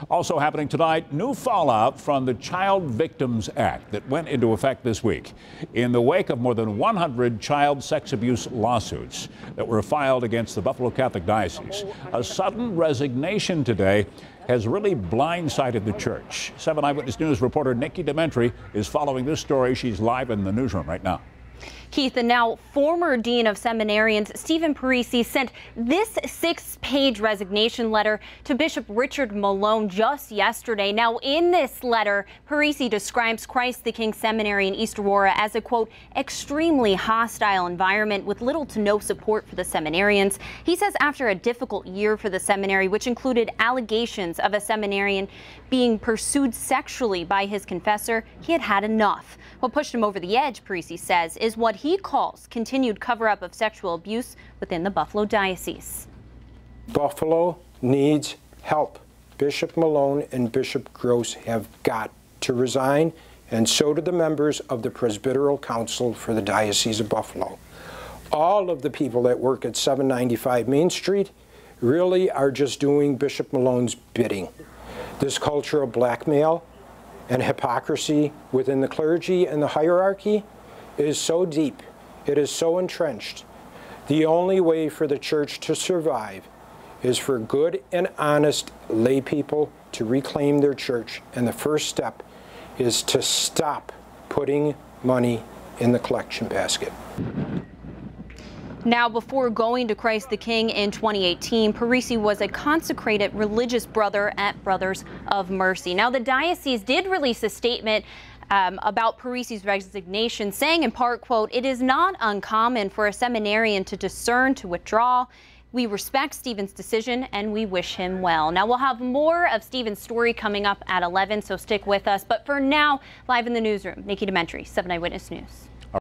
Also happening tonight, new fallout from the Child Victims Act that went into effect this week. In the wake of more than 100 child sex abuse lawsuits that were filed against the Buffalo Catholic Diocese, a sudden resignation today has really blindsided the church. 7 Eyewitness News reporter Nikki Dementri is following this story. She's live in the newsroom right now. Keith, the now former dean of seminarians, Stephen Parisi, sent this 6-page resignation letter to Bishop Richard Malone just yesterday. Now, in this letter, Parisi describes Christ the King Seminary in East Aurora as a, quote, extremely hostile environment with little to no support for the seminarians. He says after a difficult year for the seminary, which included allegations of a seminarian being pursued sexually by his confessor, he had had enough. What pushed him over the edge, Parisi says, is what he calls continued cover-up of sexual abuse within the Buffalo Diocese. Buffalo needs help. Bishop Malone and Bishop Gross have got to resign, and so do the members of the Presbyteral Council for the Diocese of Buffalo. All of the people that work at 795 Main Street really are just doing Bishop Malone's bidding. This culture of blackmail and hypocrisy within the clergy and the hierarchy is so deep, it is so entrenched. The only way for the church to survive is for good and honest lay people to reclaim their church, and the first step is to stop putting money in the collection basket. Now, before going to Christ the King in 2018, Parisi was a consecrated religious brother at Brothers of Mercy. Now, the diocese did release a statement about Parisi's resignation, saying in part, quote, "It is not uncommon for a seminarian to discern to withdraw. We respect Stephen's decision and we wish him well." Now, we'll have more of Stephen's story coming up at 11, so stick with us. But for now, live in the newsroom, Nikki Dementri, 7 Eyewitness News.